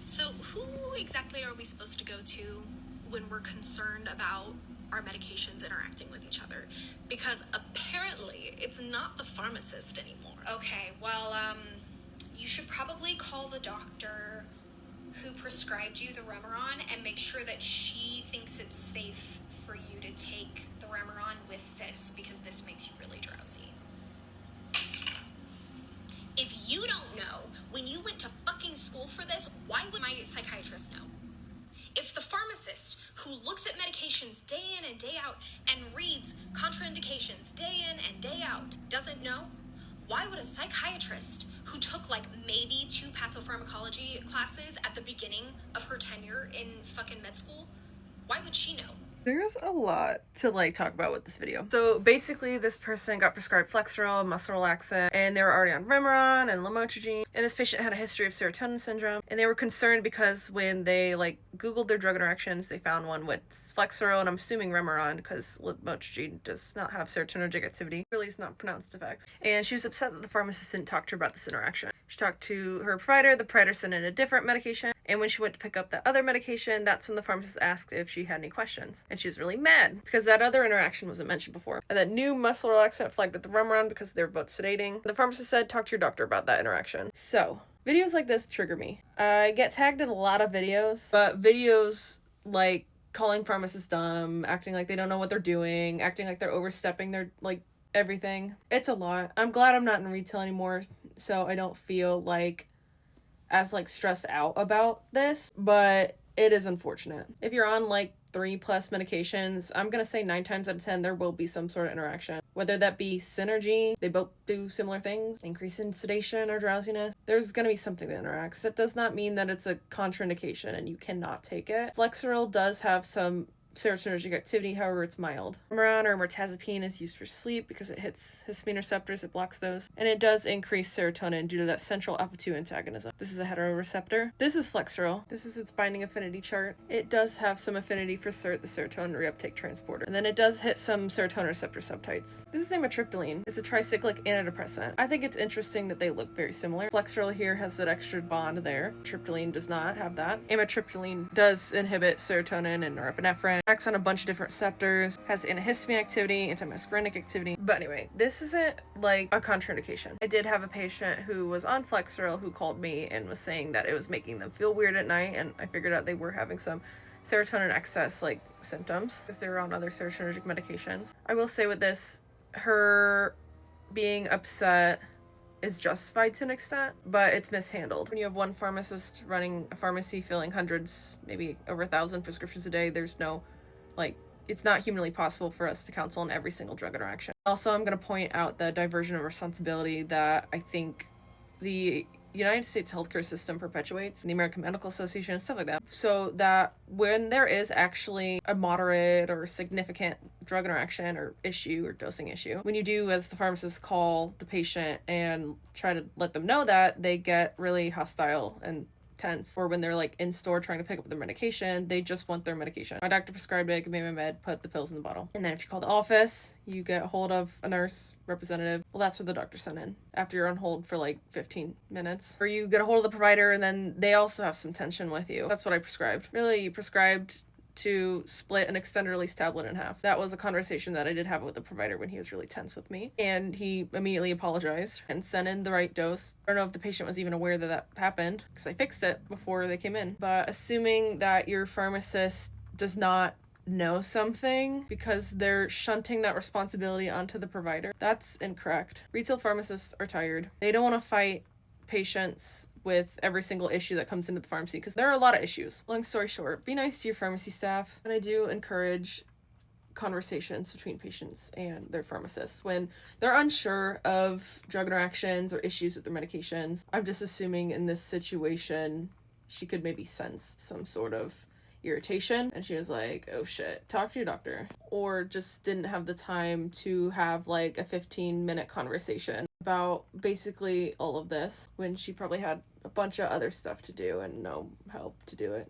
So who exactly are we supposed to go to when we're concerned about our medications interacting with each other? Because apparently it's not the pharmacist anymore. Okay, well, you should probably call the doctor who prescribed you the Remeron and make sure that she thinks it's safe for you to take the Remeron with this, because this makes you really drowsy. If you don't know, when you went to fucking school for this, why would my psychiatrist know? If the pharmacist who looks at medications day in and day out and reads contraindications day in and day out doesn't know, why would a psychiatrist who took like maybe 2 pathopharmacology classes at the beginning of her tenure in fucking med school, why would she know? There's a lot to talk about with this video. So basically this person got prescribed Flexeril, muscle relaxant, and they were already on Remeron and lamotrigine, and this patient had a history of serotonin syndrome, and they were concerned because when they Googled their drug interactions, they found one with Flexeril, and I'm assuming Remeron because lamotrigine does not have serotonergic activity. Really is not pronounced effects. And she was upset that the pharmacist didn't talk to her about this interaction. She talked to her provider, the provider sent in a different medication, and when she went to pick up that other medication, that's when the pharmacist asked if she had any questions. And she was really mad because that other interaction wasn't mentioned before. And that new muscle relaxant flagged with the Remeron because they were both sedating. The pharmacist said, talk to your doctor about that interaction. So, videos like this trigger me. I get tagged in a lot of videos, but videos like calling pharmacists dumb, acting like they don't know what they're doing, acting like they're overstepping their, everything. It's a lot. I'm glad I'm not in retail anymore, so I don't feel as stressed out about this, but it is unfortunate. If you're on 3+ medications, I'm gonna say 9 times out of 10 there will be some sort of interaction. Whether that be synergy, they both do similar things, increase in sedation or drowsiness, there's gonna be something that interacts. That does not mean that it's a contraindication and you cannot take it. Flexeril does have some serotonergic activity, however it's mild. Remeron or mirtazapine is used for sleep because it hits histamine receptors, it blocks those, and it does increase serotonin due to that central alpha-2 antagonism. This is a heteroreceptor. This is Flexeril. This is its binding affinity chart. It does have some affinity for the serotonin reuptake transporter, and then it does hit some serotonin receptor subtypes. This is amitriptyline. It's a tricyclic antidepressant. I think it's interesting that they look very similar. Flexeril here has that extra bond there. Triptyline does not have that. Amitriptyline does inhibit serotonin and norepinephrine, acts on a bunch of different receptors, has antihistamine activity, antimuscarinic activity. But anyway, this isn't a contraindication. I did have a patient who was on Flexeril who called me and was saying that it was making them feel weird at night, and I figured out they were having some serotonin excess symptoms because they were on other serotonergic medications. I will say with this, her being upset is justified to an extent, but it's mishandled. When you have one pharmacist running a pharmacy filling hundreds, maybe over 1,000 prescriptions a day, there's no it's not humanly possible for us to counsel on every single drug interaction. Also, I'm going to point out the diversion of responsibility that I think the United States healthcare system perpetuates, the American Medical Association, and stuff like that, so that when there is actually a moderate or significant drug interaction or issue or dosing issue, when you do, as the pharmacist, call the patient and try to let them know that, they get really hostile and tense. Or when they're in store trying to pick up their medication, they just want their medication. My doctor prescribed it, give me my med, put the pills in the bottle. And then if you call the office, you get a hold of a nurse representative. Well, that's what the doctor sent in after you're on hold for 15 minutes. Or you get a hold of the provider and then they also have some tension with you. That's what I prescribed. Really, you prescribed to split an extended release tablet in half. That was a conversation that I did have with the provider when he was really tense with me, and he immediately apologized and sent in the right dose. I don't know if the patient was even aware that that happened because I fixed it before they came in, but assuming that your pharmacist does not know something because they're shunting that responsibility onto the provider, that's incorrect. Retail pharmacists are tired. They don't want to fight patients with every single issue that comes into the pharmacy because there are a lot of issues. Long story short, be nice to your pharmacy staff. And I do encourage conversations between patients and their pharmacists when they're unsure of drug interactions or issues with their medications. I'm just assuming in this situation she could maybe sense some sort of irritation and she was like, oh shit, talk to your doctor. Or just didn't have the time to have a 15-minute conversation about basically all of this when she probably had a bunch of other stuff to do and no help to do it.